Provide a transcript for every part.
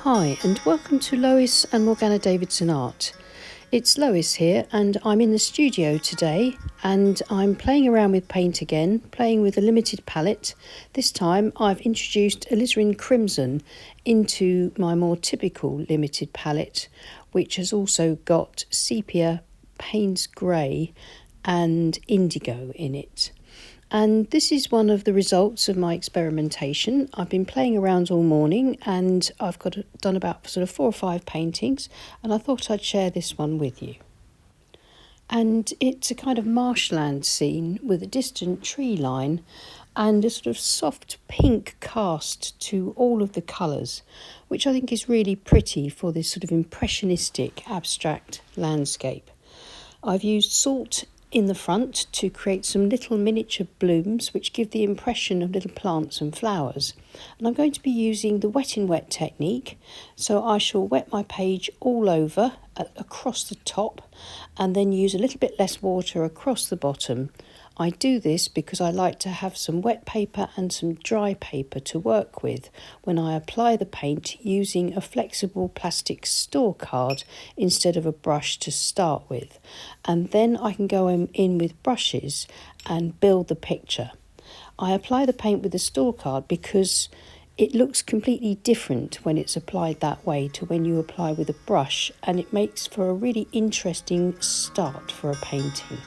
Hi and welcome to Lois and Morgana Davidson Art. It's Lois here and I'm in the studio today and I'm playing around with paint again, playing with a limited palette. This time I've introduced alizarin crimson into my more typical limited palette, which has also got sepia, Payne's grey and indigo in it. And this is one of the results of my experimentation. I've been playing around all morning and I've done about sort of 4 or 5 paintings, and I thought I'd share this one with you. And it's a kind of marshland scene with a distant tree line and a sort of soft pink cast to all of the colours, which I think is really pretty for this sort of impressionistic abstract landscape. I've used salt in the front to create some little miniature blooms which give the impression of little plants and flowers. And I'm going to be using the wet in wet technique, so I shall wet my page all over across the top and then use a little bit less water across the bottom. I do this because I like to have some wet paper and some dry paper to work with when I apply the paint, using a flexible plastic store card instead of a brush to start with. And then I can go in with brushes and build the picture. I apply the paint with the store card because it looks completely different when it's applied that way to when you apply with a brush, and it makes for a really interesting start for a painting.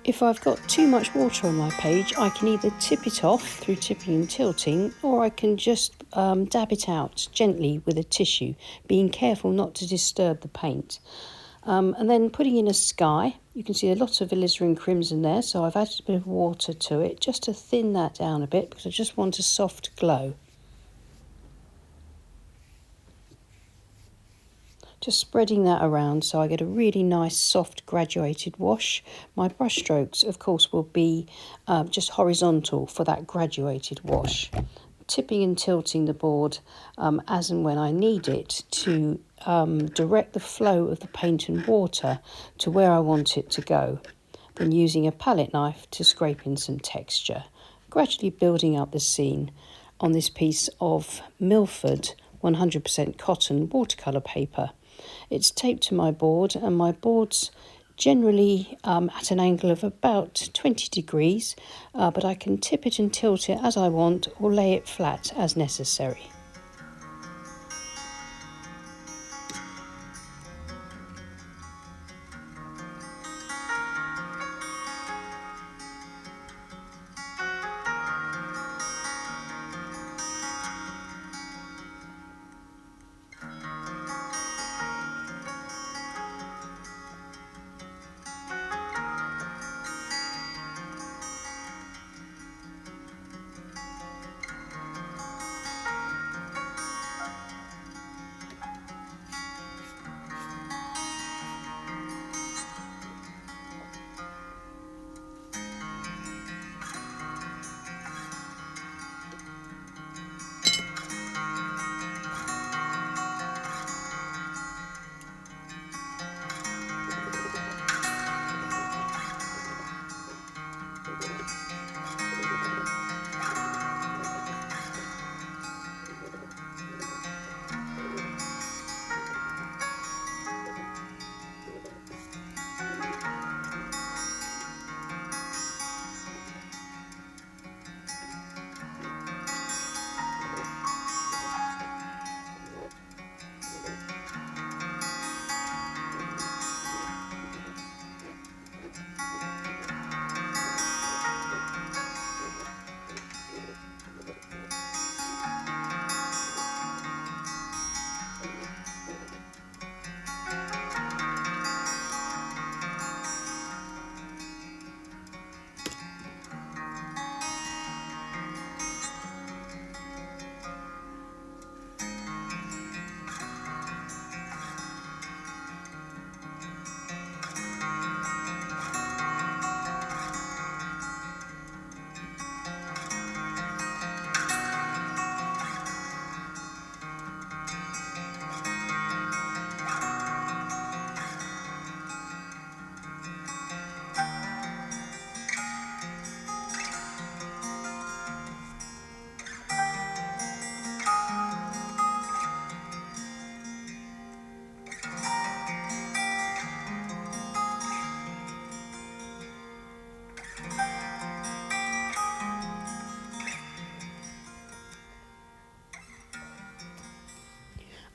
If I've got too much water on my page, I can either tip it off through tipping and tilting, or I can just dab it out gently with a tissue, being careful not to disturb the paint. And then putting in a sky, you can see a lot of alizarin crimson there, so I've added a bit of water to it just to thin that down a bit because I just want a soft glow. Just spreading that around so I get a really nice soft graduated wash. My brush strokes, of course, will be just horizontal for that graduated wash. Tipping and tilting the board as and when I need it to direct the flow of the paint and water to where I want it to go. Then using a palette knife to scrape in some texture. Gradually building up the scene on this piece of Milford 100% cotton watercolour paper. It's taped to my board, and my board's generally at an angle of about 20 degrees, but I can tip it and tilt it as I want or lay it flat as necessary.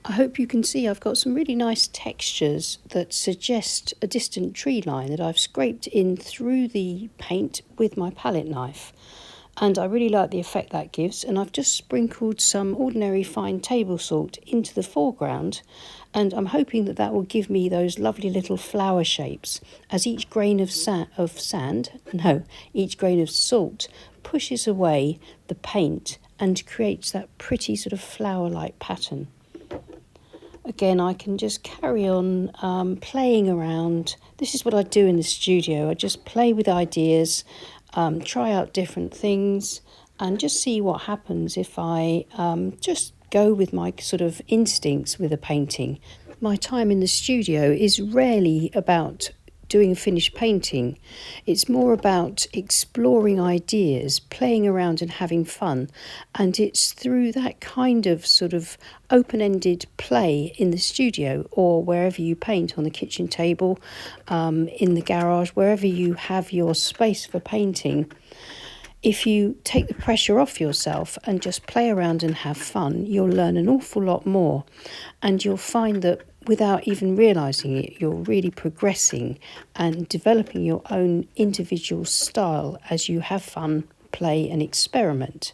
I hope you can see I've got some really nice textures that suggest a distant tree line that I've scraped in through the paint with my palette knife. And I really like the effect that gives, and I've just sprinkled some ordinary fine table salt into the foreground, and I'm hoping that that will give me those lovely little flower shapes as each grain of each grain of salt pushes away the paint and creates that pretty sort of flower-like pattern. Again, I can just carry on playing around. This is what I do in the studio. I just play with ideas, try out different things, and just see what happens if I just go with my sort of instincts with a painting. My time in the studio is rarely about doing a finished painting. It's more about exploring ideas, playing around and having fun. And it's through that kind of sort of open-ended play in the studio or wherever you paint, on the kitchen table, in the garage, wherever you have your space for painting. If you take the pressure off yourself and just play around and have fun, you'll learn an awful lot more. And you'll find that without even realising it, you're really progressing and developing your own individual style as you have fun, play and experiment.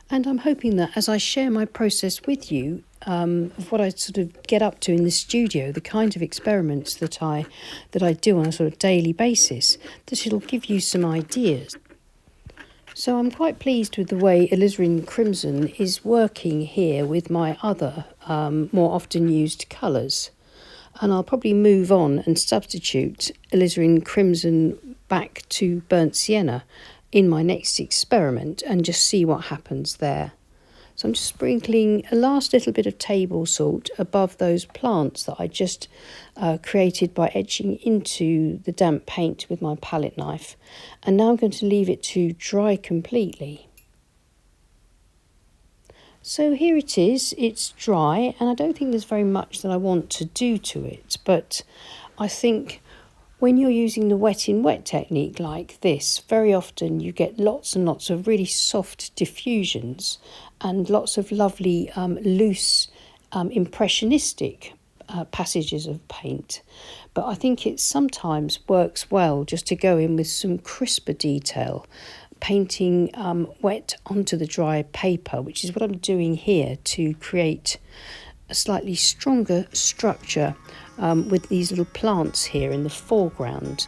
And I'm hoping that as I share my process with you, of what I sort of get up to in the studio, the kind of experiments that I do on a sort of daily basis, that it'll give you some ideas. So I'm quite pleased with the way alizarin crimson is working here with my other more often used colours. And I'll probably move on and substitute alizarin crimson back to burnt sienna in my next experiment and just see what happens there. So I'm just sprinkling a last little bit of table salt above those plants that I just created by etching into the damp paint with my palette knife. And now I'm going to leave it to dry completely. So here it is, it's dry, and I don't think there's very much that I want to do to it, but I think When you're using the wet in wet technique like this, very often you get lots and lots of really soft diffusions and lots of lovely loose impressionistic passages of paint. But I think it sometimes works well just to go in with some crisper detail, painting wet onto the dry paper, which is what I'm doing here to create a slightly stronger structure with these little plants here in the foreground.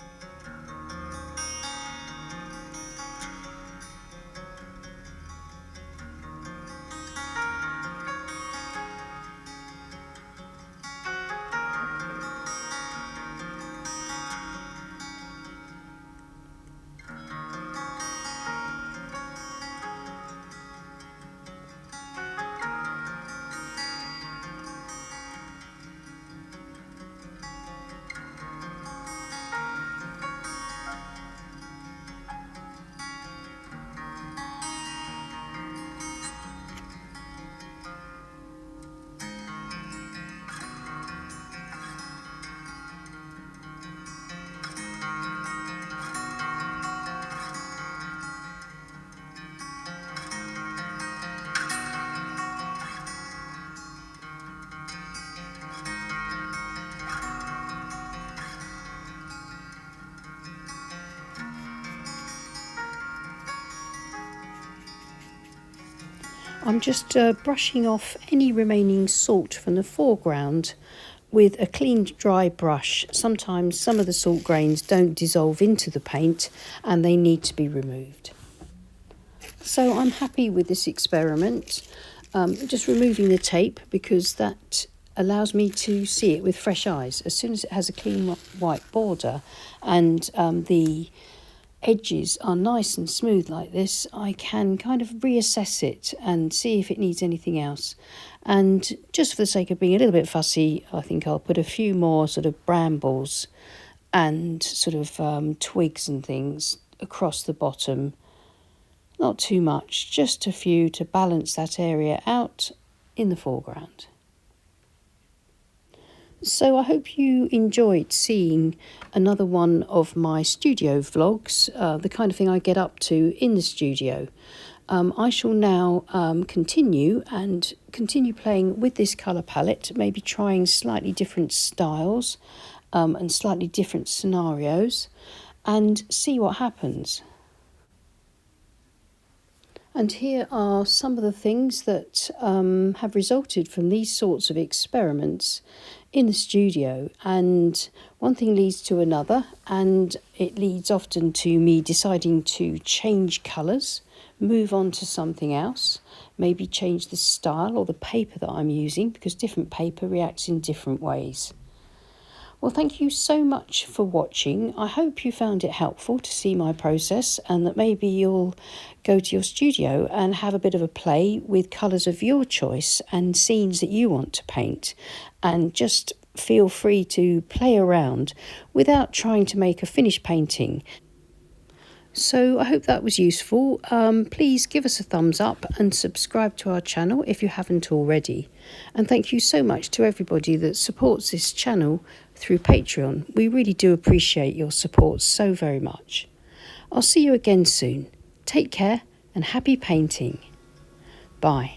I'm just brushing off any remaining salt from the foreground with a clean dry brush. Sometimes some of the salt grains don't dissolve into the paint and they need to be removed. So I'm happy with this experiment. Just removing the tape because that allows me to see it with fresh eyes. As soon as it has a clean white border and the edges are nice and smooth like this, I can kind of reassess it and see if it needs anything else. And just for the sake of being a little bit fussy, I think I'll put a few more sort of brambles and sort of twigs and things across the bottom. Not too much, just a few to balance that area out in the foreground. So I hope you enjoyed seeing another one of my studio vlogs, the kind of thing I get up to in the studio. I shall now continue playing with this colour palette, maybe trying slightly different styles and slightly different scenarios, and see what happens. And here are some of the things that have resulted from these sorts of experiments in the studio, and one thing leads to another, and it leads often to me deciding to change colours, move on to something else, maybe change the style or the paper that I'm using, because different paper reacts in different ways. Well, thank you so much for watching. I hope you found it helpful to see my process, and that maybe you'll go to your studio and have a bit of a play with colours of your choice and scenes that you want to paint, and just feel free to play around without trying to make a finished painting. So I hope that was useful. Please give us a thumbs up and subscribe to our channel if you haven't already. And thank you so much to everybody that supports this channel through Patreon. We really do appreciate your support so very much. I'll see you again soon. Take care and happy painting. Bye.